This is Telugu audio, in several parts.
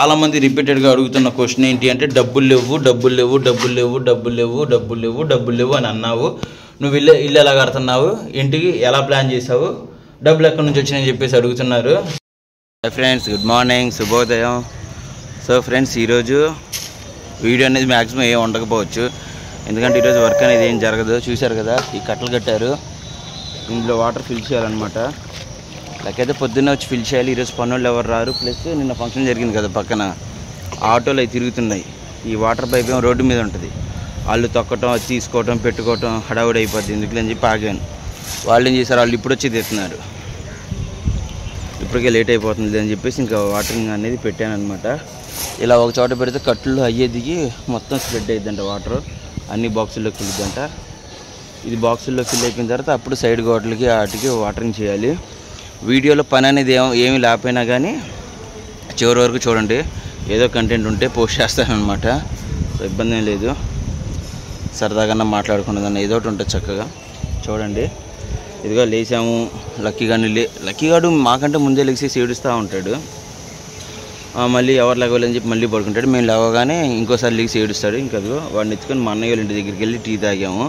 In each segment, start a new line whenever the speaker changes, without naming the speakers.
చాలామంది రిపీటెడ్గా అడుగుతున్న క్వశ్చన్ ఏంటి అంటే డబ్బులు లేవు డబ్బులు లేవు డబ్బులు లేవు డబ్బులు లేవు డబ్బులు లేవు డబ్బులు లేవు అని అన్నావు. నువ్వు ఇల్లు ఎలా కడుతున్నావు, ఇంటికి ఎలా ప్లాన్ చేసావు, డబ్బులు ఎక్కడి నుంచి వచ్చినాయని చెప్పేసి అడుగుతున్నారు. ఫ్రెండ్స్ గుడ్ మార్నింగ్, శుభోదయం. సో ఫ్రెండ్స్ ఈరోజు వీడియో అనేది మ్యాక్సిమం ఏం ఉండకపోవచ్చు, ఎందుకంటే ఈరోజు వర్క్ అనేది ఏం జరగదు. చూశారు కదా ఈ కట్టలు కట్టారు, ఇందులో వాటర్ ఫిల్ చేయాలన్నమాట. లేకైతే పొద్దున్నే వచ్చి ఫిల్ చేయాలి. ఈరోజు పనులు ఎవరు రారు. ప్లస్ నిన్న ఫంక్షన్ జరిగింది కదా, పక్కన ఆటోలు అవి తిరుగుతున్నాయి. ఈ వాటర్ పైప్ ఏమో రోడ్డు మీద ఉంటుంది. వాళ్ళు తొక్కటం, అది తీసుకోవటం, పెట్టుకోవటం హడావుడి అయిపోద్ది. ఎందుకు అని చెప్పి ఆగాను. వాళ్ళు ఏం చేశారు, వాళ్ళు ఇప్పుడు వచ్చి తెస్తున్నారు. ఇప్పటికే లేట్ అయిపోతుంది అని చెప్పేసి ఇంకా వాటరింగ్ అనేది పెట్టాను అనమాట. ఇలా ఒక చోట పెడితే కట్లు అయ్యే దిగి మొత్తం స్ప్రెడ్ అయిద్దంట వాటర్, అన్ని బాక్సుల్లోకి వెళ్ళిద్దంట. ఇది బాక్సుల్లో ఫిల్ అయిపోయిన తర్వాత అప్పుడు సైడ్ గోడలకి వాటికి వాటరింగ్ చేయాలి. వీడియోలో పని అనేది ఏమి లేకపోయినా కానీ చివరి వరకు చూడండి, ఏదో కంటెంట్ ఉంటే పోస్ట్ చేస్తానమాట. సో ఇబ్బంది ఏం లేదు, సరదాగా మాట్లాడుకున్నదాన్ని ఏదో ఒకటి ఉంటుంది. చక్కగా చూడండి. ఇదిగో లేచాము. లక్కీగాడు మాకంటే ముందే లెగిసేసి ఏడుస్తూ ఉంటాడు. మళ్ళీ ఎవరు లేవాలని చెప్పి మళ్ళీ పడుకుంటాడు. మేము లేవగానే ఇంకోసారి లెగిసి ఏడుస్తాడు. ఇంకా అదిగో వాడిని ఎత్తుకొని మా అన్నయ్య వాళ్ళ ఇంటి దగ్గరికి వెళ్ళి టీ తాగాము.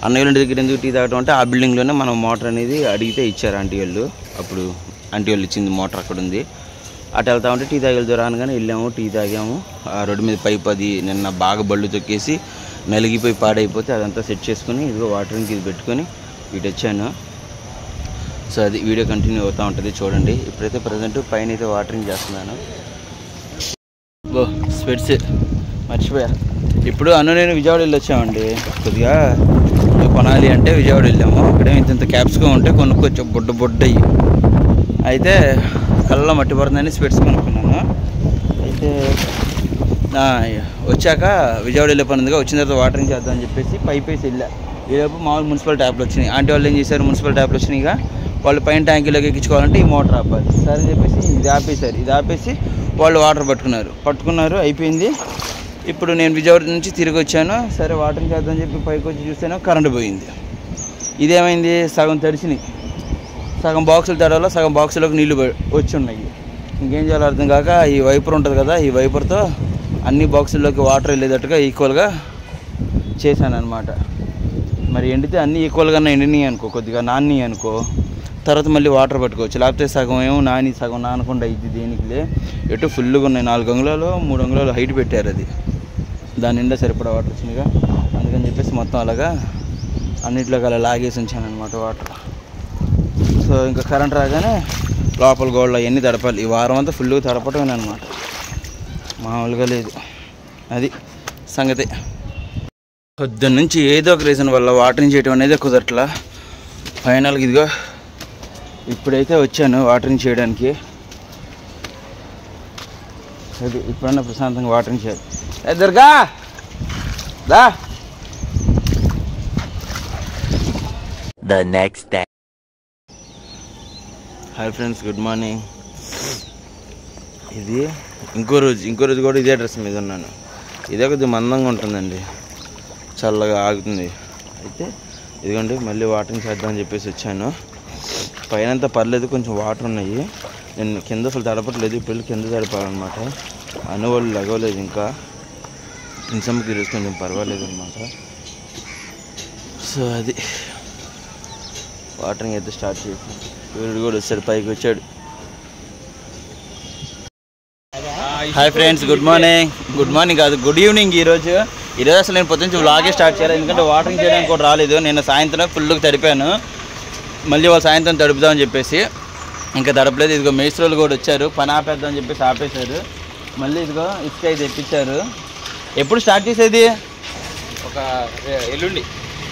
అన్నయ్య వాళ్ళ ఇంటి దగ్గర ఎందుకు టీ తాగడం అంటే, ఆ బిల్డింగ్లోనే మనం మోటార్ అనేది అడిగితే ఇచ్చారు ఆంటీ వాళ్ళు. అప్పుడు ఆంటీ వాళ్ళు ఇచ్చింది మోటార్ అక్కడ ఉంది. అటు వెళ్తా ఉంటే టీ తాగి వెళ్తారు అనగానే వెళ్ళాము, టీ తాగాము. ఆ రోడ్డు మీద పైప్ అది నిన్న బాగా బళ్ళు తొక్కేసి నలిగిపోయి పాడైపోతే అదంతా సెట్ చేసుకుని ఇదిగో వాటరింగ్కి ఇది పెట్టుకొని ఇటు వచ్చాను. సో అది వీడియో కంటిన్యూ అవుతూ ఉంటుంది చూడండి. ఇప్పుడైతే ప్రజెంట్ పైన అయితే వాటరింగ్ చేస్తున్నాను. స్వెట్స్ మర్చిపోయా. ఇప్పుడు నేను విజయవాడ వెళ్ళి వచ్చామండి. కొద్దిగా కొనాలి అంటే విజయవాడ వెళ్ళాము. అక్కడే ఇంత క్యాప్స్గా ఉంటే కొనుక్కొచ్చాం బొడ్డయ్యి. అయితే కళ్ళలో మట్టి పడుతుందని స్వెట్స్ కొనుక్కున్నాను. అయితే వచ్చాక విజయవాడ వెళ్ళే పని ఉందిగా, వచ్చిన తర్వాత వాటరింగ్ చేద్దామని చెప్పేసి పైప్ వేసి వెళ్ళా. ఈలోపు మామూలు మున్సిపల్ ట్యాప్లు వచ్చినాయి. ఆంటీ వాళ్ళు ఏం చేశారు, మున్సిపల్ ట్యాప్లు వచ్చినాయిగా, వాళ్ళు పైన ట్యాంకీలోకి ఎక్కించుకోవాలంటే ఈ మోటార్ ఆపాలి. సరే అని చెప్పేసి ఇది ఆపేశారు. ఇది ఆపేసి వాళ్ళు వాటర్ పట్టుకున్నారు. అయిపోయింది. ఇప్పుడు నేను విజయవాడ నుంచి తిరిగి వచ్చాను. సరే వాటరింగ్ చేద్దామని చెప్పి పైకి వచ్చి చూస్తేనే కరెంటు పోయింది. ఇదేమైంది, సగం తడిచినాయి, సగం బాక్సులు తడవలో సగం బాక్సులోకి నీళ్లు వచ్చి ఉన్నాయి. ఇంకేం చేయాలో అర్థం కాక ఈ వైపర్ ఉంటుంది కదా, ఈ వైపర్తో అన్ని బాక్సుల్లోకి వాటర్ వెళ్ళేటట్టుగా ఈక్వల్గా చేశాను అనమాట. మరి ఎండితే అన్నీ ఈక్వల్గా ఎండినాయి అనుకో, కొద్దిగా నాని అనుకో, తర్వాత మళ్ళీ వాటర్ పట్టుకోవచ్చు. లేకపోతే సగం ఏమో నాని సగం నానకుండా ఇది దేనికిలే. ఎటు ఫుల్గా ఉన్నాయి. 4 అంగుళాలు 3 అంగుళాలు హైట్ పెట్టారు. అది దాని నిండా సరిపడా వాటర్ వచ్చినాయిగా, అందుకని చెప్పేసి మొత్తం అలాగా అన్నింటిలోకి అలా లాగేసి ఉంచాను అనమాట వాటర్. సో ఇంకా కరెంట్ రాగానే లోపల గోడలు అవన్నీ తడపాలి. ఈ వారం అంతా ఫుల్గా తడపటమే అనమాట, మామూలుగా లేదు. అది సంగతి. పొద్దున్న నుంచి ఏదో ఒక రీజన్ వల్ల వాటరింగ్ చేయడం అనేది కుదరట్లా. ఫైనల్గా ఇదిగో ఇప్పుడైతే వచ్చాను వాటరింగ్ చేయడానికి. అది ఇప్పుడన్నా ప్రశాంతంగా వాటరింగ్ చేయాలి. దుర్గా దా.
The next day.
Hi friends, good morning. ఇది ఇంకో రోజు కూడా ఇదే డ్రెస్ మీద ఉన్నాను. ఇదే కొద్దిగా మందంగా ఉంటుందండి, చల్లగా ఆగుతుంది. అయితే ఇదిగోండి మళ్ళీ వాటరింగ్ చేద్దామని చెప్పేసి వచ్చాను. పైన అంతా పర్లేదు, కొంచెం వాటర్ ఉన్నాయి. నేను కింద అసలు తడపట్లేదు. ఇప్పుడు కింద తడపాలన్నమాట. అనువాళ్ళు లగవలేదు ఇంకా. ఇంసమ్మకి ఈరోజు కొంచెం పర్వాలేదు అనమాట. సో అది వాటరింగ్ అయితే స్టార్ట్ చేసి వీడు కూడా వచ్చాడు, పైకి వచ్చాడు. హాయ్ ఫ్రెండ్స్, గుడ్ మార్నింగ్ కాదు, గుడ్ ఈవినింగ్. ఈరోజు అసలు నేను పొద్దున్న వ్లాగే స్టార్ట్ చేయాలి, ఎందుకంటే వాటరింగ్ చేయడానికి కూడా రాలేదు. నేను సాయంత్రం ఫుల్గా తడిపాను. మళ్ళీ వాళ్ళు సాయంత్రం తడుపుదామని చెప్పేసి ఇంకా తడపలేదు. ఇదిగో మేస్త్రోలు కూడా వచ్చారు, పని ఆపేద్దామని చెప్పేసి ఆపేశారు. మళ్ళీ ఇదిగో ఇసుక అయితే తెప్పించారు. ఎప్పుడు స్టార్ట్ చేసేది? ఒక ఎల్లుండి,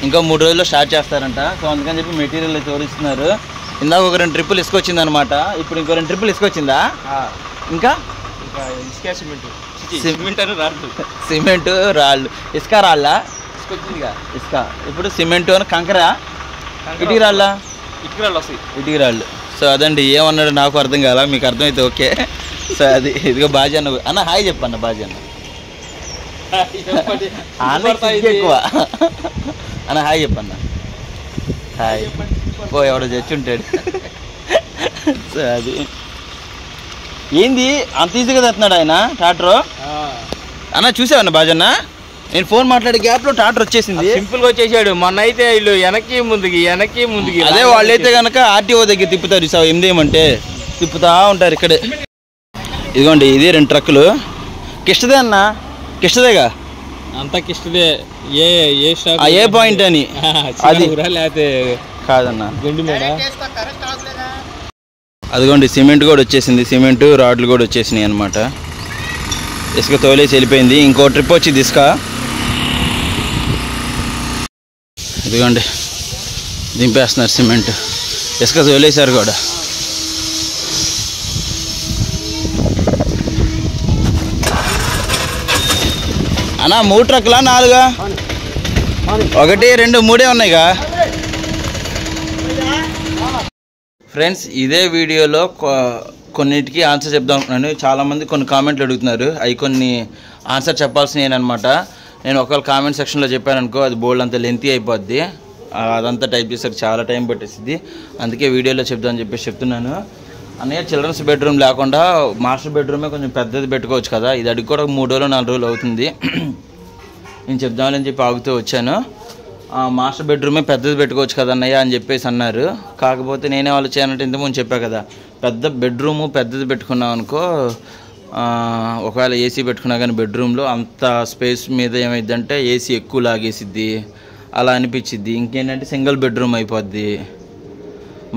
ఇంకో 3 రోజుల్లో స్టార్ట్ చేస్తారంట. సో అందుకని చెప్పి మెటీరియల్ తోరిస్తున్నారు. ఇందాక ఒక 2 ట్రిప్పులు ఇసుక వచ్చిందనమాట. ఇప్పుడు ఇంకో 2 ట్రిప్పులు ఇసుక వచ్చిందా? ఇంకా ఇసుక సిమెంట్ రాళ్ళు, ఇసుక రాళ్ళ ఇసుక. ఇప్పుడు సిమెంట్ అని కంకర, ఇటుక రాళ్ళ ఇటుక రాళ్ళు. సో అదండి, ఏమన్నాడు నాకు అర్థం కాల, మీకు అర్థమైతే ఓకే. సో అది ఇదిగో బాజీ అన్న హాయ్ చెప్పన్న. బాజీ అన్న ఎక్కువ అన్న హాయ్ చెప్పన్న. హాయ్. ఎవడో చచ్చుంటాడు. సో అది ఏంది అంత ఈజీగా తెస్తున్నాడు ఆయన ట్రాక్టర్? అన్న చూసావన్న బాజన్న, నేను ఫోన్ మాట్లాడే గ్యాప్ లో ట్రాక్టర్ వచ్చేసింది.
సింపుల్ గా వచ్చేసాడు. మొన్న అయితే వీళ్ళు వెనక్కి ముందుకి
అదే వాళ్ళైతే కనుక ఆర్టీఓ దగ్గర తిప్పుతారు. సార్ ఏమంటే తిప్పుతా ఉంటారు ఇక్కడే. ఇదిగోండి ఇది 2 ట్రక్కులు. కిష్టదే అన్న, కిష్టదేగా
అంతా కిష్టదే. ఏ
పాయింట్ అని అది
లేకపోతే
కాదన్న.
గండిమేడ.
అదిగోండి సిమెంట్ కూడా వచ్చేసింది, సిమెంట్ రాడ్లు కూడా వచ్చేసినాయి అనమాట. ఇసుక తోలేసి వెళ్ళిపోయింది. ఇంకో ట్రిప్ వచ్చింది ఇసుక. ఇదిగోండి దింపేస్తున్నారు సిమెంట్, ఇసుక తోలేసారు కూడా. అన్నా 3 ట్రక్కులా 4? 1 2 3 ఉన్నాయిగా ఫ్రెండ్స్. ఇదే వీడియోలో కొన్నిటికి ఆన్సర్ చెప్దాం అనుకున్నాను. చాలామంది కొన్ని కామెంట్లు అడుగుతున్నారు, అవి కొన్ని ఆన్సర్ చెప్పాల్సినవి అనమాట. నేను ఒకవేళ కామెంట్ సెక్షన్లో చెప్పాను అనుకో, అది బోల్డ్ అంత లెంతీ అయిపోద్ది. అదంతా టైప్ చేసరికి చాలా టైం పట్టేసింది. అందుకే వీడియోలో చెప్దామని చెప్పేసి చెప్తున్నాను. అన్నయ్య చిల్డ్రన్స్ బెడ్రూమ్ లేకుండా మాస్టర్ బెడ్రూమే కొంచెం పెద్దది పెట్టుకోవచ్చు కదా. ఇది అడిగి కూడా 3 రోజులు 4 రోజులు అవుతుంది. నేను చెప్దామని చెప్పి ఆగుతూ వచ్చాను. మాస్టర్ బెడ్రూమే పెద్దది పెట్టుకోవచ్చు కదా అన్నయ్య అని చెప్పేసి అన్నారు. కాకపోతే నేనే వాళ్ళు చేయాలంటే ఇంతకుముందు చెప్పా కదా, పెద్ద బెడ్రూము పెద్దది పెట్టుకున్నాం అనుకో, ఒకవేళ ఏసీ పెట్టుకున్నా కానీ బెడ్రూమ్లో అంత స్పేస్ మీద ఏమైందంటే ఏసీ ఎక్కువ లాగేసిద్ది, అలా అనిపించిద్ది. ఇంకేంటంటే సింగిల్ బెడ్రూమ్ అయిపోద్ది,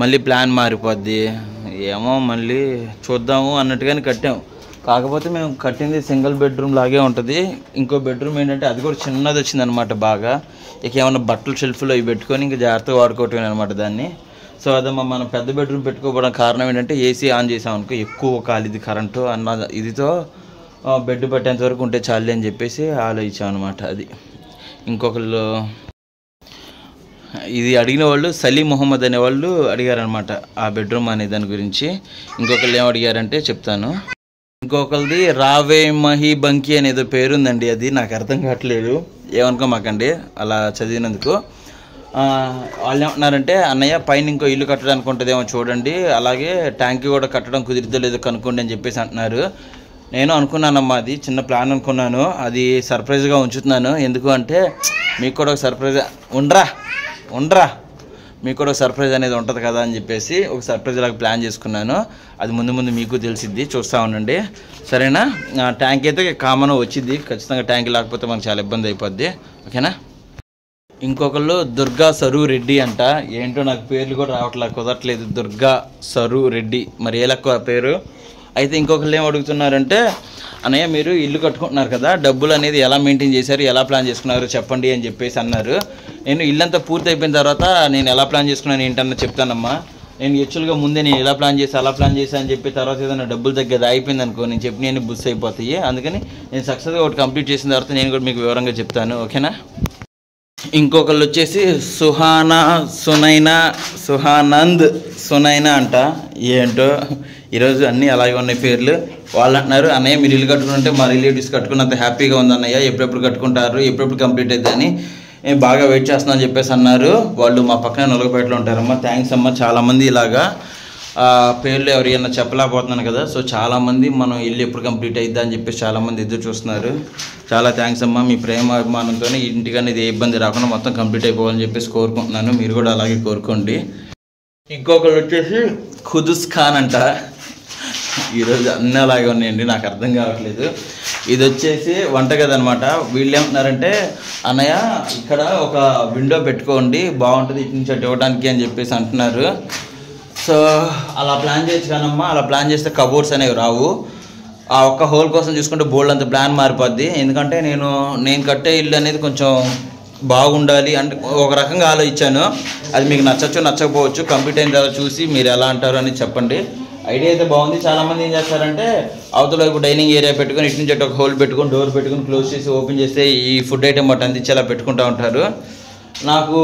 మళ్ళీ ప్లాన్ మారిపోద్ది. ఏమో మళ్ళీ చూద్దాము అన్నట్టుగానే కట్టాం. కాకపోతే మేము కట్టింది సింగిల్ బెడ్రూమ్ లాగే ఉంటుంది. ఇంకో బెడ్రూమ్ ఏంటంటే అది కూడా చిన్నది వచ్చిందనమాట బాగా. ఇక ఏమన్నా బట్టలు షెల్ఫ్లో ఇవి పెట్టుకొని ఇంకా జాగ్రత్తగా వాడుకోవటమే అనమాట దాన్ని. సో అదమ్మా మనం పెద్ద బెడ్రూమ్ పెట్టుకోవడం కారణం ఏంటంటే ఏసీ ఆన్ చేసామనుకో ఎక్కువ కాలిది కరెంటు అన్న ఇదితో బెడ్ పట్టేంత వరకు ఉంటే చాలు అని చెప్పేసి ఆలోచించాం అనమాట. అది ఇంకొకళ్ళు ఇది అడిగిన వాళ్ళు సలీం మొహమ్మద్ అనే వాళ్ళు అడిగారనమాట ఆ బెడ్రూమ్ అనే దాని గురించి. ఇంకొకళ్ళు ఏం అడిగారంటే చెప్తాను. ఇంకొకరిది రావే మహి బంకి అనేదో పేరుందండి, అది నాకు అర్థం కావట్లేదు, ఏమనుకోమాకండి అలా చదివినందుకు. వాళ్ళు ఏమంటున్నారంటే అన్నయ్య పైన ఇంకో ఇల్లు కట్టడానికి ఉంటుందేమో చూడండి, అలాగే ట్యాంక్ కూడా కట్టడం కుదిరిద్దో లేదో కనుక్కోండి అని చెప్పేసి అంటున్నారు. నేను అనుకున్నానమ్మా, అది చిన్న ప్లాన్ అనుకున్నాను, అది సర్ప్రైజ్గా ఉంచుతున్నాను. ఎందుకు అంటే మీకు కూడా ఒక సర్ప్రైజ్ ఉండరా మీకు కూడా ఒక సర్ప్రైజ్ అనేది ఉంటుంది కదా అని చెప్పేసి ఒక సర్ప్రైజ్ లాగా ప్లాన్ చేసుకున్నాను. అది ముందు ముందు మీకు తెలిసిద్ది, చూస్తూ ఉండండి సరేనా. ట్యాంక్ అయితే కామన్ వచ్చింది ఖచ్చితంగా, ట్యాంక్ లేకపోతే మనకు చాలా ఇబ్బంది అయిపోద్ది ఓకేనా. ఇంకొకళ్ళు దుర్గా సరు రెడ్డి అంట, ఏంటో నాకు పేర్లు కూడా రావట్లేదు, కుదరట్లేదు. దుర్గా సరు రెడ్డి, మరి ఏ లెక్క పేరు. అయితే ఇంకొకళ్ళు ఏం అడుగుతున్నారంటే అన్నయ్య మీరు ఇల్లు కట్టుకుంటున్నారు కదా, డబ్బులు అనేది ఎలా మెయింటైన్ చేశారు, ఎలా ప్లాన్ చేసుకున్నారు చెప్పండి అని చెప్పేసి అన్నారు. నేను ఇల్లంతా పూర్తి అయిపోయిన తర్వాత నేను ఎలా ప్లాన్ చేసుకున్నాను ఏంటన్నా చెప్తానమ్మా. నేను యాక్చువల్గా ముందే నేను ఎలా ప్లాన్ చేసి అలా ప్లాన్ చేసి అని చెప్పి తర్వాత ఏదైనా డబ్బులు తగ్గేది అయిపోయింది అనుకో, నేను చెప్పి నేను బుస్ అయిపోతాయి. అందుకని నేను సక్సెస్గా ఒకటి కంప్లీట్ చేసిన తర్వాత నేను కూడా మీకు వివరంగా చెప్తాను ఓకేనా. ఇంకొకళ్ళు వచ్చేసి సుహానంద్ సునైనా అంట, ఏంటో ఈరోజు అన్నీ అలాగే ఉన్నాయి పేర్లు. వాళ్ళు అంటున్నారు అన్నయ్య మీరు ఇల్లు కట్టుకుంటే మా రిలేటివ్స్ కట్టుకున్నంత హ్యాపీగా ఉంది అన్నయ్య, ఎప్పుడెప్పుడు కట్టుకుంటారు, ఎప్పుడెప్పుడు కంప్లీట్ అవుతుంది అని నేను బాగా వెయిట్ చేస్తున్నా అని చెప్పేసి అన్నారు. వాళ్ళు మా పక్కన నలుగుపేటలో ఉంటారమ్మా. థ్యాంక్స్ అమ్మ. చాలామంది ఇలాగా పేర్లు ఎవరైనా చెప్పలేకపోతున్నాను కదా, సో చాలామంది మనం ఇల్లు ఎప్పుడు కంప్లీట్ అవుద్దా అని చెప్పేసి చాలామంది ఎదురు చూస్తున్నారు. చాలా థ్యాంక్స్ అమ్మ, మీ ప్రేమ అభిమానంతో ఇంటికనేది ఏ ఇబ్బంది రాకుండా మొత్తం కంప్లీట్ అయిపోవాలని చెప్పేసి కోరుకుంటున్నాను. మీరు కూడా అలాగే కోరుకోండి. ఇంకొకళ్ళు వచ్చేసి ఖుదూస్ ఖాన్ అంట, ఈరోజు అన్నీ అలాగే ఉన్నాయండి, నాకు అర్థం కావట్లేదు. ఇది వచ్చేసి వంటగది అనమాట. వీళ్ళు ఏమంటున్నారంటే అన్నయ్య ఇక్కడ ఒక విండో పెట్టుకోండి బాగుంటుంది ఇటు నుంచి అటు ఇవ్వడానికి అని చెప్పేసి అంటున్నారు. సో అలా ప్లాన్ చేయొచ్చు కానమ్మా, అలా ప్లాన్ చేస్తే కబోర్డ్స్ అనేవి రావు. ఆ ఒక్క హోల్ కోసం చూసుకుంటే బోల్డ్ అంత ప్లాన్ మారిపోద్ది. ఎందుకంటే నేను కట్టే ఇల్లు అనేది కొంచెం బాగుండాలి అంటే ఒక రకంగా ఆలోచించాను. అది మీకు నచ్చచ్చు నచ్చకపోవచ్చు, కంప్లీట్ అయిన తర్వాత చూసి మీరు ఎలా అంటారు అని చెప్పండి. ఐడియా అయితే బాగుంది. చాలామంది ఏం చేస్తారంటే అవతల వైపు డైనింగ్ ఏరియా పెట్టుకొని ఇటు నుంచి ఒక హోల్ పెట్టుకొని డోర్ పెట్టుకొని క్లోజ్ చేసి ఓపెన్ చేస్తే ఈ ఫుడ్ ఐటమ్ బట్ అందించేలా పెట్టుకుంటూ ఉంటారు. నాకు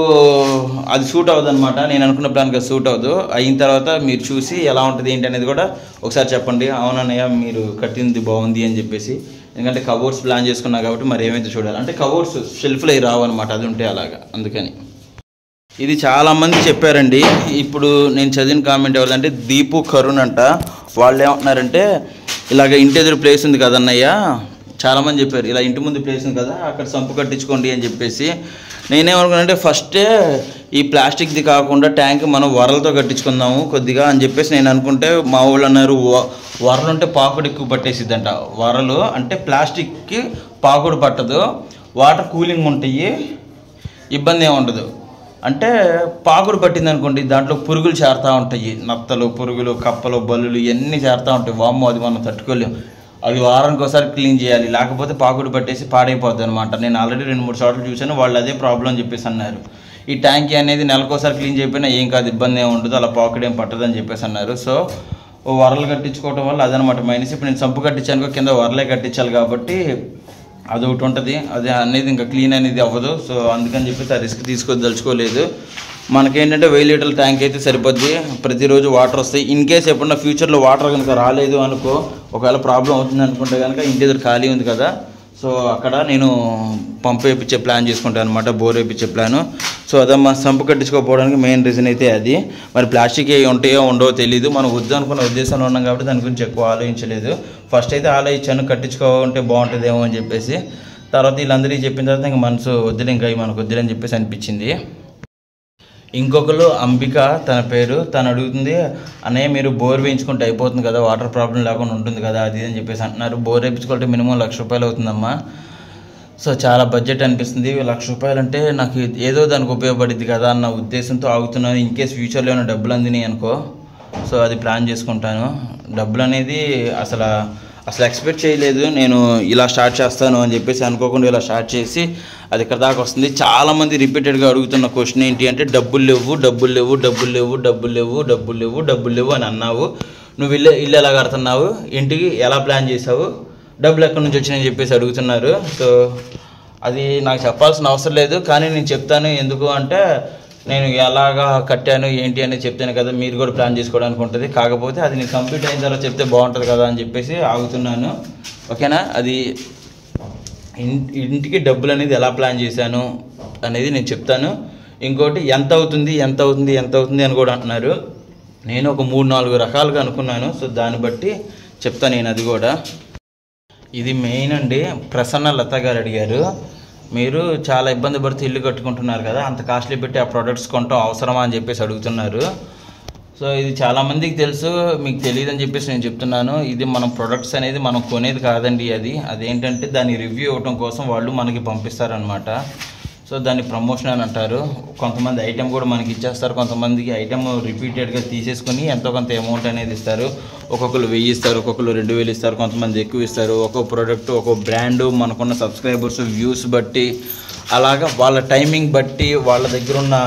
అది సూట్ అవ్వదు అనమాట. నేను అనుకున్న ప్లాన్కి అది సూట్ అవ్వదు. అయిన తర్వాత మీరు చూసి ఎలా ఉంటుంది ఏంటి అనేది కూడా ఒకసారి చెప్పండి. అవునన్నయ్య మీరు కట్టింది బాగుంది అని చెప్పేసి. ఎందుకంటే కబోర్డ్స్ ప్లాన్ చేసుకున్నా కాబట్టి మరి ఏమైతే చూడాలి అంటే కబోర్డ్స్ షెల్ఫ్లో రావు అనమాట, అది ఉంటే అలాగా. అందుకని ఇది చాలామంది చెప్పారండి. ఇప్పుడు నేను చదివిన కామెంట్ ఎవరిదంటే దీపు కరుణ్ అంట. వాళ్ళు ఏమంటున్నారంటే ఇలాగ ఇంటి ఎదురు ప్లేస్ ఉంది కదన్నయ్య, చాలామంది చెప్పారు ఇలా ఇంటి ముందు ప్లేస్ ఉంది కదా అక్కడ సంపు కట్టించుకోండి అని చెప్పేసి. నేనేమనుకున్నానంటే ఫస్టే ఈ ప్లాస్టిక్ది కాకుండా ట్యాంక్ మనం వరలతో కట్టించుకుందాము కొద్దిగా అని చెప్పేసి నేను అనుకుంటే మా వాళ్ళు అన్నారు వరలు ఉంటే పాకుడు ఎక్కువ పట్టేసిద్దంట. వరలు అంటే ప్లాస్టిక్కి పాకుడు పట్టదు, వాటర్ కూలింగ్ ఉంటాయి, ఇబ్బంది ఏమి ఉండదు. అంటే పాకుడు పట్టింది అనుకోండి దాంట్లో పురుగులు చేరుతూ ఉంటాయి, నత్తలు, పురుగులు, కప్పలు, బల్లులు ఇవన్నీ చేరుతూ ఉంటాయి. వామ్మో అది మనం తట్టుకోలేము. అవి వారానికి ఒకసారి క్లీన్ చేయాలి, లేకపోతే పాకుడు పట్టేసి పాడైపోద్ది అనమాట. నేను ఆల్రెడీ 2-3 చోట్ల చూశాను, వాళ్ళు అదే ప్రాబ్లం అని చెప్పేసి అన్నారు. ఈ ట్యాంక్ అనేది నెలకోసారి క్లీన్ చేయకపోయినా ఏం కాదు, ఇబ్బంది ఏమి ఉండదు, అలా పాకుడు ఏం పట్టదని చెప్పేసి అన్నారు. సో వరలు కట్టించుకోవడం వల్ల అదనమాట మైనస్. ఇప్పుడు నేను సంపు కట్టించానుకో కింద వరలే కట్టించాలి కాబట్టి అదొకటి ఉంటుంది, అది అనేది ఇంకా క్లీన్ అనేది అవ్వదు. సో అందుకని చెప్పేసి ఆ రిస్క్ తీసుకోదలుచుకోలేదు. మనకేంటంటే 1000 లీటర్ల ట్యాంక్ అయితే సరిపోద్ది, ప్రతిరోజు వాటర్ వస్తాయి. ఇన్ కేస్ ఎప్పుడన్నా ఫ్యూచర్లో వాటర్ కనుక రాలేదు అనుకో, ఒకవేళ ప్రాబ్లం అవుతుంది అనుకుంటే కనుక ఇంటి దగ్గర ఖాళీ ఉంది కదా, సో అక్కడ నేను పంపు వేయించే ప్లాన్ చేసుకుంటాను అనమాట, బోర్ వేయించే ప్లాను. సో అదమ్మా సంపు కట్టించుకోకపోవడానికి మెయిన్ రీజన్ అయితే అది. మరి ప్లాస్టిక్ ఏ ఉంటాయో ఉండవో తెలియదు, మనం వద్దు అనుకున్న ఉద్దేశంలో ఉన్నాం కాబట్టి దాని గురించి ఎక్కువ ఆలోచించలేదు. ఫస్ట్ అయితే ఆలోచించాను కట్టించుకోవాలంటే బాగుంటుందేమో అని చెప్పేసి. తర్వాత వీళ్ళందరికీ చెప్పిన తర్వాత ఇంకా మనసు వద్దులే, ఇంకా మనకు వద్దులే అని చెప్పేసి అనిపించింది. ఇంకొకరు అంబిక తన పేరు, తను అడుగుతుంది అన్నయ్య మీరు బోర్ వేయించుకుంటే అయిపోతుంది కదా, వాటర్ ప్రాబ్లం లేకుండా ఉంటుంది కదా అది అని చెప్పేసి అంటున్నారు. బోర్ వేయించుకుంటే మినిమం 1,00,000 రూపాయలు అవుతుందమ్మా. సో చాలా బడ్జెట్ అనిపిస్తుంది. 1,00,000 రూపాయలు అంటే నాకు ఏదో దానికి ఉపయోగపడుద్ది కదా అన్న ఉద్దేశంతో ఆగుతున్నాను. ఇన్ కేస్ ఫ్యూచర్లో ఏమైనా డబ్బులు అందినాయి అనుకో, సో అది ప్లాన్ చేసుకుంటాను. డబ్బులు అనేది అసలు ఎక్స్పెక్ట్ చేయలేదు నేను ఇలా స్టార్ట్ చేస్తాను అని చెప్పేసి, అనుకోకుండా ఇలా స్టార్ట్ చేసి అది ఇక్కడ దాకా వస్తుంది. చాలామంది రిపీటెడ్గా అడుగుతున్న క్వశ్చన్ ఏంటి అంటే డబ్బులు లేవు డబ్బులు లేవు డబ్బులు లేవు డబ్బులు లేవు డబ్బులు లేవు డబ్బులు లేవు అని అన్నావు, నువ్వు ఇల్లు ఎలా కడుతున్నావు, ఇంటికి ఎలా ప్లాన్ చేసావు, డబ్బులు ఎక్కడి నుంచి వచ్చినాయని చెప్పేసి అడుగుతున్నారు. సో అది నాకు చెప్పాల్సిన అవసరం లేదు, కానీ నేను చెప్తాను. ఎందుకు అంటే నేను ఎలాగా కట్టాను ఏంటి అనేది చెప్తాను కదా, మీరు కూడా ప్లాన్ చేసుకోవడానికి ఉంటుంది. కాకపోతే అది నేను కంప్లీట్ అయిన తర్వాత చెప్తే బాగుంటుంది కదా అని చెప్పేసి ఆగుతున్నాను. ఓకేనా, అది ఇంటికి డబ్బులు అనేది ఎలా ప్లాన్ చేశాను అనేది నేను చెప్తాను. ఇంకోటి ఎంత అవుతుంది అని కూడా అంటున్నారు. నేను ఒక 3-4 రకాలుగా అనుకున్నాను. సో దాన్ని బట్టి చెప్తాను నేను అది కూడా. ఇది మెయిన్ అండి. ప్రసన్న లత గారు అడిగారు, మీరు చాలా ఇబ్బంది పడితే ఇల్లు కట్టుకుంటున్నారు కదా, అంత కాస్ట్లీ పెట్టి ఆ ప్రోడక్ట్స్ కొనటం అవసరమా అని చెప్పేసి అడుగుతున్నారు. సో ఇది చాలామందికి తెలుసు, మీకు తెలియదు అని చెప్పేసి నేను చెప్తున్నాను. ఇది మనం ప్రొడక్ట్స్ అనేది మనం కొనేది కాదండి, అదేంటంటే దాన్ని రివ్యూ ఇవ్వడం కోసం వాళ్ళు మనకి పంపిస్తారనమాట. సో దాన్ని ప్రమోషన్ అని అంటారు. కొంతమంది ఐటెం కూడా మనకి ఇచ్చేస్తారు, కొంతమందికి ఐటెం రిపీటెడ్గా తీసేసుకొని ఎంతో కొంత అమౌంట్ అనేది ఇస్తారు. ఒక్కొక్కరు 1000 ఇస్తారు, ఒక్కొక్కరు 2000 ఇస్తారు, కొంతమంది ఎక్కువ ఇస్తారు. ఒక్కొక్క ప్రోడక్ట్ ఒక్కొక్క బ్రాండు మనకున్న సబ్స్క్రైబర్స్ వ్యూస్ బట్టి అలాగా వాళ్ళ టైమింగ్ బట్టి వాళ్ళ దగ్గర ఉన్న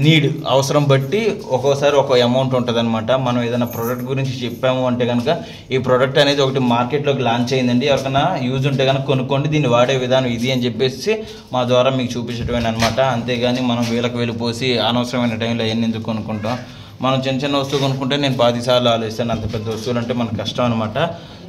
నీడ్ అవసరం బట్టి ఒక్కోసారి ఒక అమౌంట్ ఉంటుంది అనమాట. మనం ఏదైనా ప్రోడక్ట్ గురించి చెప్పాము అంటే కనుక ఈ ప్రోడక్ట్ అనేది ఒకటి మార్కెట్లోకి లాంచ్ అయిందండి, ఎవరికైనా యూజ్ ఉంటే కనుక కొనుక్కోండి, దీన్ని వాడే విధానం ఇది అని చెప్పేసి మా ద్వారా మీకు చూపించడమే అనమాట. అంతేగాని మనం వేలకు వెళ్ళిపోసి అనవసరమైన టైంలో అవన్నీ ఎందుకు కొనుక్కుంటాం. మనం చిన్న వస్తువు కొనుక్కుంటే నేను 10 సార్లు ఆలోచిస్తాను, అంత పెద్ద వస్తువులు అంటే మనకు కష్టం అనమాట.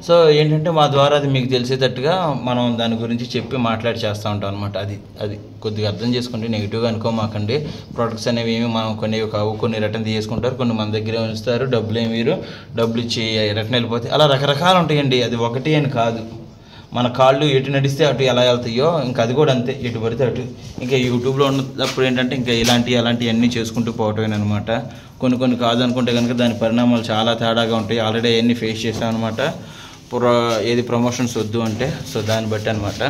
సో ఏంటంటే మా ద్వారా అది మీకు తెలిసేటట్టుగా మనం దాని గురించి చెప్పి మాట్లాడి చేస్తూ ఉంటాం అనమాట. అది కొద్దిగా అర్థం చేసుకోండి, నెగిటివ్గా అనుకోమాకండి. ప్రోడక్ట్స్ అనేవి ఏమి మనం కొనేవి కావు, కొన్ని రిటర్న్ తీసుకుంటారు, కొన్ని మన దగ్గర ఉంచుతారు, డబ్బులు ఇచ్చి రిటర్న్ వెళ్ళిపోతే అలా రకరకాలు ఉంటాయండి. అది ఒకటి అని కాదు, మన కాళ్ళు ఎటు నడిస్తే అటు ఎలా వెళ్తాయో ఇంకా అది కూడా అంతే, ఎటు పడితే అటు. ఇంకా యూట్యూబ్లో ఉన్నప్పుడు ఏంటంటే ఇంకా అలాంటివన్నీ చేసుకుంటూ పోవటమేనమాట. కొన్ని కాదనుకుంటే కనుక దాని పరిణామాలు చాలా తేడాగా ఉంటాయి. ఆల్రెడీ అవన్నీ ఫేస్ చేసాం అనమాట. ఏది ప్రమోషన్స్ వద్దు అంటే సో దాన్ని బట్టి అనమాట.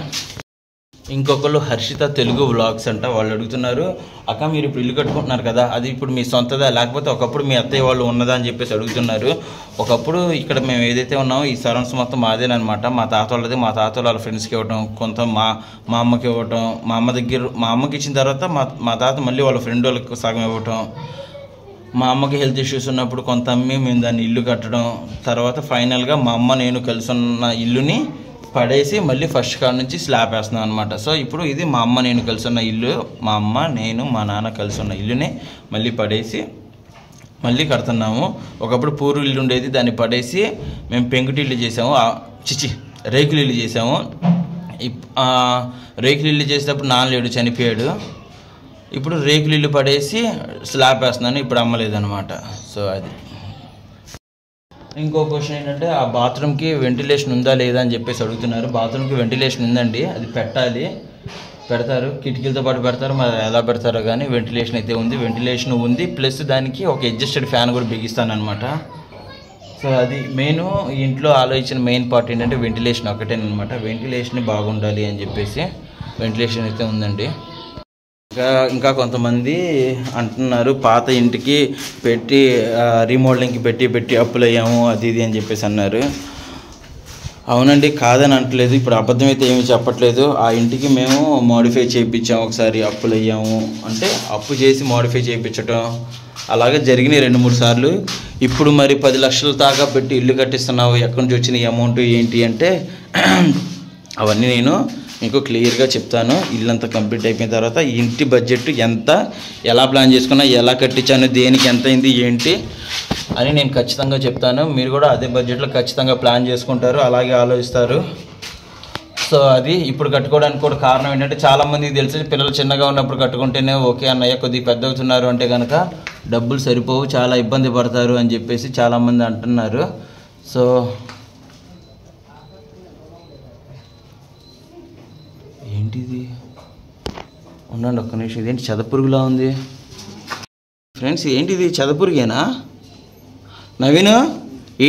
ఇంకొకళ్ళు హర్షిత తెలుగు వ్లాగ్స్ అంట, వాళ్ళు అడుగుతున్నారు అక్క మీరు ఇప్పుడు ఇల్లు కట్టుకుంటున్నారు కదా, అది ఇప్పుడు మీ సొంతదా లేకపోతే ఒకప్పుడు మీ అత్తయ్య వాళ్ళు ఉన్నదా అని చెప్పేసి అడుగుతున్నారు. ఒకప్పుడు ఇక్కడ మేము ఏదైతే ఉన్నామో ఈ సరౌండ్స్ మొత్తం మాదేనమాట. మా తాత వాళ్ళది, మా తాత వాళ్ళ ఫ్రెండ్స్కి ఇవ్వటం, కొంత మా అమ్మకి ఇవ్వటం, మా అమ్మకి ఇచ్చిన తర్వాత మా తాత మళ్ళీ వాళ్ళ ఫ్రెండ్ వాళ్ళకి సగం ఇవ్వటం, మా అమ్మకి హెల్త్ ఇష్యూస్ ఉన్నప్పుడు కొంత అమ్మి మేము దాన్ని ఇల్లు కట్టడం, తర్వాత ఫైనల్గా మా అమ్మ నేను కలిసి ఉన్న ఇల్లుని పడేసి మళ్ళీ ఫస్ట్ కాడ నుంచి స్లాబ్ వేస్తున్నాం అనమాట. సో ఇప్పుడు ఇది మా అమ్మ నేను కలిసి ఉన్న ఇల్లు, మా అమ్మ నేను మా నాన్న కలిసి ఉన్న ఇల్లుని మళ్ళీ పడేసి మళ్ళీ కడుతున్నాము. ఒకప్పుడు పూర్వ ఇల్లు ఉండేది, దాన్ని పడేసి మేము పెంకుటి ఇల్లు చేసాము, రేకులు ఇల్లు చేసాము. రేకులు ఇల్లు చేసేటప్పుడు నాన్నలేడు చనిపోయాడు, ఇప్పుడు రేకులు ఇల్లు పడేసి స్లాబ్ వేస్తున్నాను, ఇప్పుడు అమ్మలేదన్నమాట. సో అది ఇంకో క్వశ్చన్ ఏంటంటే ఆ బాత్రూమ్కి వెంటిలేషన్ ఉందా లేదా అని చెప్పేసి అడుగుతున్నారు. బాత్రూమ్కి వెంటిలేషన్ ఉందండి, అది పెట్టాలి, పెడతారు, కిటికీలతో పాటు పెడతారు, మరి ఎలా పెడతారో కానీ వెంటిలేషన్ అయితే ఉంది. వెంటిలేషన్ ఉంది, ప్లస్ దానికి ఒక అడ్జస్టెడ్ ఫ్యాన్ కూడా బిగిస్తాను అనమాట. సో అది మెయిన్ ఇంట్లో ఆలోచించిన మెయిన్ పార్ట్ ఏంటంటే వెంటిలేషన్ ఒకటేనమాట. వెంటిలేషన్ బాగుండాలి అని చెప్పేసి వెంటిలేషన్ అయితే ఉందండి. ఇంకా కొంతమంది అంటున్నారు పాత ఇంటికి పెట్టి రీమోడలింగ్కి పెట్టి అప్పులు అయ్యాము అది ఇది అని చెప్పేసి అన్నారు. అవునండి, కాదని అంటలేదు, ఇప్పుడు అబద్ధం అయితే ఏమీ చెప్పట్లేదు. ఆ ఇంటికి మేము మోడిఫై చేయించాము, ఒకసారి అప్పులు అయ్యాము అంటే అప్పు చేసి మోడిఫై చేయించటం అలాగే జరిగినాయి 2-3 సార్లు. ఇప్పుడు మరి 10 లక్షల దాకా పెట్టి ఇల్లు కట్టిస్తున్నావు, ఎక్కడి నుంచి వచ్చిన అమౌంట్ ఏంటి అంటే అవన్నీ నేను మీకు క్లియర్గా చెప్తాను. ఇల్లంతా కంప్లీట్ అయిపోయిన తర్వాత ఇంటి బడ్జెట్ ఎంత, ఎలా ప్లాన్ చేసుకున్నా, ఎలా కట్టించాను, దేనికి ఎంత అయింది ఏంటి అని నేను ఖచ్చితంగా చెప్తాను. మీరు కూడా అదే బడ్జెట్లో ఖచ్చితంగా ప్లాన్ చేసుకుంటారు, అలాగే ఆలోచిస్తారు. సో అది ఇప్పుడు కట్టుకోవడానికి కూడా కారణం ఏంటంటే చాలామందికి తెలిసి పిల్లలు చిన్నగా ఉన్నప్పుడు కట్టుకుంటేనే ఓకే అన్నయ్య, కొద్దిగా పెద్ద అవుతున్నారు అంటే కనుక డబ్బులు సరిపోవు, చాలా ఇబ్బంది పడతారు అని చెప్పేసి చాలామంది అంటున్నారు. సో ఏంటిది, ఉండండి ఒక్క నిమిషం, ఇదేంటి చెదపురుగులా ఉంది ఫ్రెండ్స్, ఏంటిది చెదపురుగేనా? నవీన్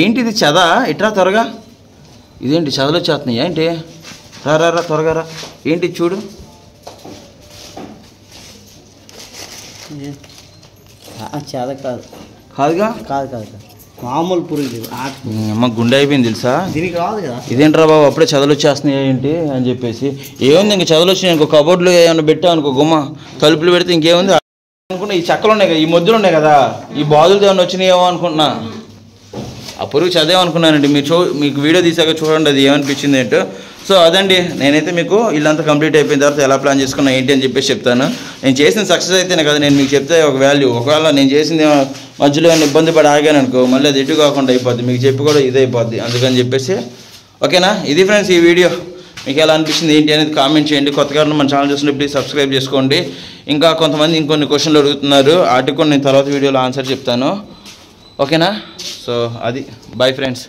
ఏంటిది చెద, ఇట్రా త్వరగా, ఇదేంటి చెదలు వచ్చేస్తున్నాయా ఏంటి? రా త్వరగా రా, ఏంటి చూడు,
చేద కాదు,
కాదుగా,
కాదు మామూలు పురుగు.
అమ్మ గుండె అయిపోయింది తెలుసా,
దీనికి రాదు కదా.
ఇదేంట్రా బాబు అప్పుడే చదలు వచ్చేస్తున్నాయి ఏంటి అని చెప్పేసి. ఏముంది ఇంక చదలు వచ్చినాయి ఇంకో కబోర్డ్లో ఏమైనా పెట్టావు అనుకో, గుమ్మ తలుపులు పెడితే ఇంకేముంది అనుకున్నా. ఈ చెక్కలు ఉన్నాయి కదా, ఈ మొద్దులు ఉన్నాయి కదా, ఈ బాధలు ఏమైనా వచ్చినాయేమో అనుకుంటున్నా. ఆ పురుగు చదివేమనుకున్నానండి. మీకు వీడియో తీసాక చూడండి అది ఏమనిపించింది ఏంటో. సో అదండి, నేనైతే మీకు ఇల్లంతా కంప్లీట్ అయిపోయిన తర్వాత ఎలా ప్లాన్ చేసుకున్నా ఏంటి అని చెప్పేసి చెప్తాను. నేను చేసిన సక్సెస్ అయితేనే కదా నేను మీకు చెప్తే ఒక వాల్యూ. ఒకవేళ నేను చేసింది మధ్యలో ఏమైనా ఇబ్బంది పడి ఆగాను అనుకో, మళ్ళీ అది ఎటు కాకుండా అయిపోద్ది, మీకు చెప్పి కూడా ఇది అయిపోద్ది. అందుకని చెప్పేసి ఓకేనా. ఇది ఫ్రెండ్స్ ఈ వీడియో మీకు ఎలా అనిపించింది ఏంటి అనేది కామెంట్ చేయండి. కొత్తగా మన ఛానల్ చూస్తుంటే ప్లీజ్ సబ్స్క్రైబ్ చేసుకోండి. ఇంకా కొంతమంది ఇంకొన్ని క్వశ్చన్లు అడుగుతున్నారు, వాటికి కూడా నేను తర్వాత వీడియోలో ఆన్సర్ చెప్తాను. ఓకేనా. సో అది బాయ్ ఫ్రెండ్స్.